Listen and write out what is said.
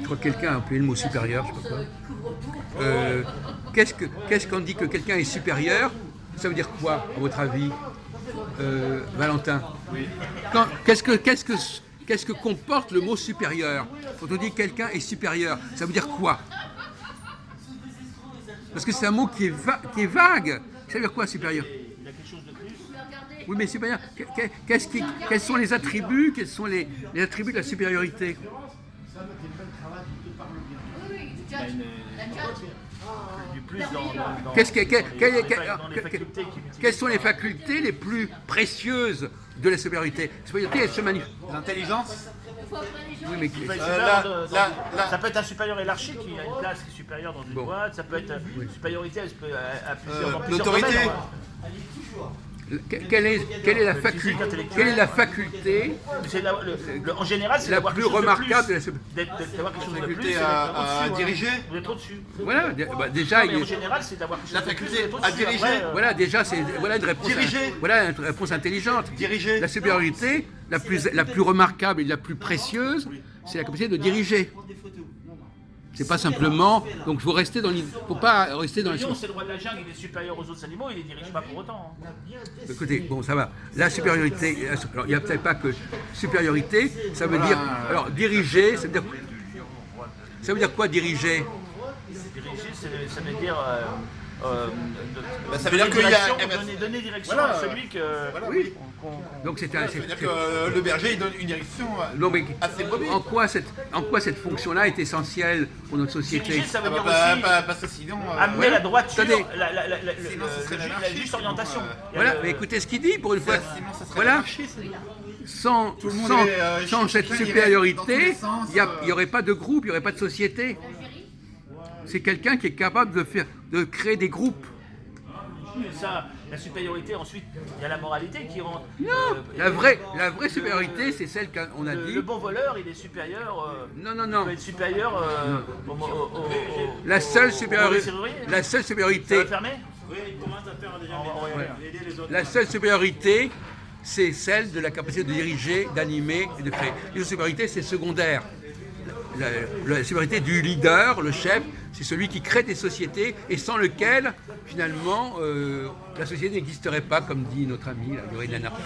Je crois que quelqu'un a employé le mot supérieur, je sais pas quoi. Qu'est-ce qu'on dit que quelqu'un est supérieur? Ça veut dire quoi, à votre avis, Valentin? Qu'est-ce que comporte le mot supérieur? Quand on dit quelqu'un est supérieur, ça veut dire quoi? Parce que c'est un mot qui est vague. Ça veut dire quoi, supérieur? Il a quelque chose de plus. Oui, mais supérieur, quels sont les attributs? Quels sont les attributs de la supériorité? Du plus dans Qu'est-ce que- quel- quel- dans les quel- facultés qu'il utilise. Quelles sont les facultés les plus précieuses de la supériorité? La supériorité, elle se manifeste. L'intelligence. Oui, mais Ça peut être un supérieur hiérarchique qui a une place qui est supérieure dans une Bon. boîte, ça peut être une supériorité à plusieurs, dans plusieurs l'autorité. domaines. quelle est la faculté? Quelle est la faculté C'est en général, c'est la d'avoir plus quelque chose de remarquable de plus. la D'avoir quelque chose de plus, Faculté c'est à d'être au-dessus, diriger. D'être au-dessus. Voilà, déjà, Mais en général, c'est d'avoir quelque chose La de plus, faculté d'être à au-dessus. diriger. Après, voilà, déjà, c'est voilà une réponse. Diriger. Voilà une réponse intelligente. Diriger. La supériorité, la plus remarquable et la plus précieuse, c'est la capacité de diriger. C'est pas simplement. Donc, il faut rester dans l'idée. Faut pas rester dans le la. lion, c'est le roi de la jungle, il est supérieur aux autres animaux, il les dirige pas pour autant. Écoutez, bon, ça va. La supériorité, alors, il n'y a peut-être pas que supériorité, ça veut dire. Alors, diriger, ça veut dire quoi, diriger? Diriger, ça veut dire. Ça veut dire qu'il y a. Donner direction Voilà. à celui que. Oui. Donc, c'est un. Ça veut dire que le berger il donne une direction Non, mais à ses brebis. en quoi cette fonction-là est essentielle pour notre société? Diriger, ça veut dire aussi Parce que sinon. amener la droiture, Attendez. Sinon, ce serait la l'anarchie, juste orientation. Voilà, mais écoutez ce qu'il dit pour une fois. Sinon, ça serait Voilà. l'anarchie, Sans le monde est, sans cette chacun irait supériorité, dans tous les sens, il n'y aurait pas de groupe, il n'y aurait pas de société. C'est quelqu'un qui est capable de créer des groupes. Ça, la supériorité, ensuite, il y a la moralité qui rentre. Non, la vraie supériorité, c'est celle qu'on a dit. Le bon voleur, il est supérieur. Non. Il peut être supérieur La seule supériorité, serrurier. la seule Ça supériorité, va fermer. la seule supériorité, c'est celle de la capacité de diriger, d'animer et de créer. La supériorité, c'est secondaire. La supériorité du leader, le chef, c'est celui qui crée des sociétés et sans lequel, finalement, la société n'existerait pas, comme dit notre ami, là, il y aurait une anarchie.